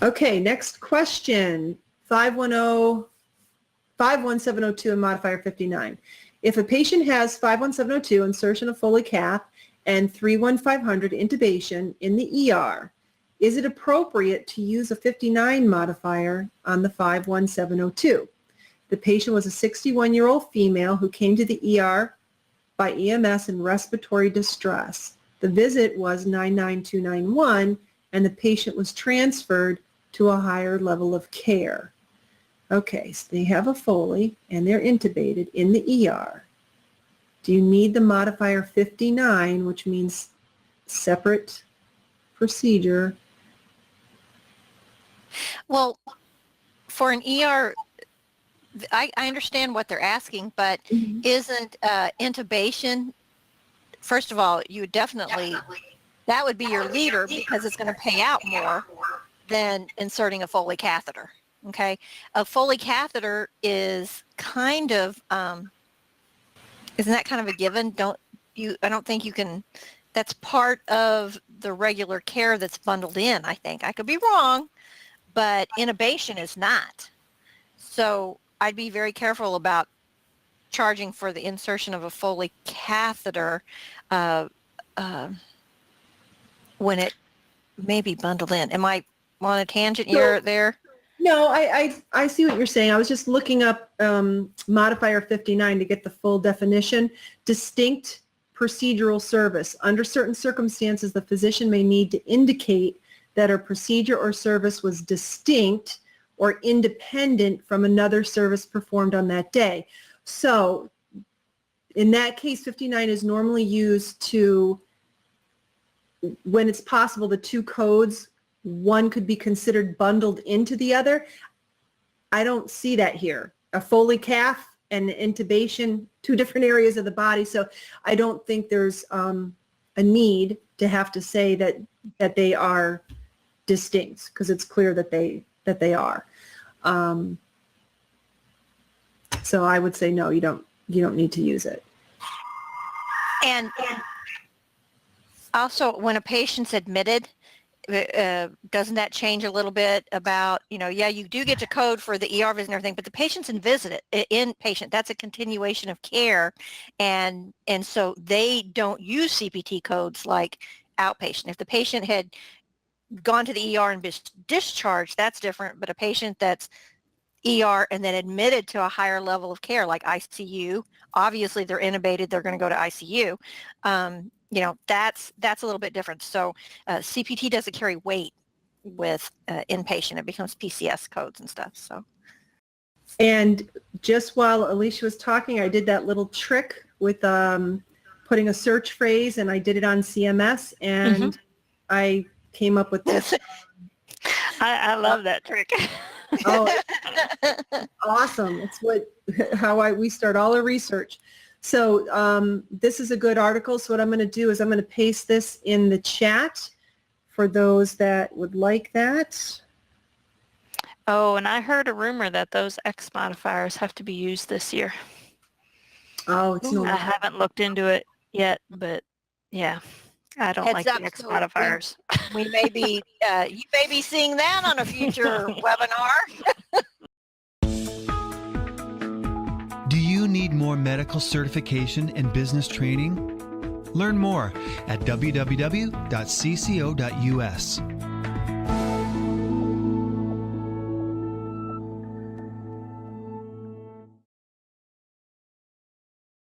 Okay, next question. 51702 and modifier 59. If a patient has 51702, insertion of Foley cath, and 31500 intubation in the ER, is it appropriate to use a 59 modifier on the 51702? The patient was a 61-year-old female who came to the ER by EMS in respiratory distress. The visit was 99291, and the patient was transferred to a higher level of care. Okay, so they have a Foley and they're intubated in the ER. Do you need the modifier 59, which means separate procedure? Well, for an ER, I understand what they're asking, but isn't intubation, first of all, you would definitely, that would be your leader because it's going to pay out more than inserting a Foley catheter, okay? A Foley catheter is kind of, isn't that kind of a given? I don't think you can, that's part of the regular care that's bundled in, I think. I could be wrong, but intubation is not. So I'd be very careful about charging for the insertion of a Foley catheter when it may be bundled in. Am I on a tangent here there? No, I see what you're saying. I was just looking up modifier 59 to get the full definition. Distinct procedural service. Under certain circumstances, the physician may need to indicate that a procedure or service was distinct or independent from another service performed on that day. So in that case, 59 is normally used to, when it's possible, the two codes, one could be considered bundled into the other. I don't see that here. A Foley cath and intubation, two different areas of the body. So I don't think there's a need to have to say that they are distinct, because it's clear that they are. So I would say no, you don't need to use it. And also, when a patient's admitted, doesn't that change a little bit about, yeah, you do get to code for the ER visit and everything, but the patient's inpatient, that's a continuation of care, and so they don't use CPT codes like outpatient. If the patient had gone to the ER and been discharged, that's different, but a patient that's ER and then admitted to a higher level of care like ICU, obviously they're intubated, they're going to go to ICU. That's a little bit different. So CPT doesn't carry weight with inpatient. It becomes PCS codes and stuff. So. And just while Alicia was talking, I did that little trick with putting a search phrase, and I did it on CMS, and I came up with this. I love that trick. Oh, awesome. It's how we start all our research. So this is a good article. So what I'm going to do is I'm going to paste this in the chat for those that would like that. Oh, and I heard a rumor that those X modifiers have to be used this year. Oh, it's no. I haven't looked into it yet, but yeah, I don't like the X modifiers. We may be, you may be seeing that on a future webinar. Do you need more medical certification and business training? Learn more at www.cco.us.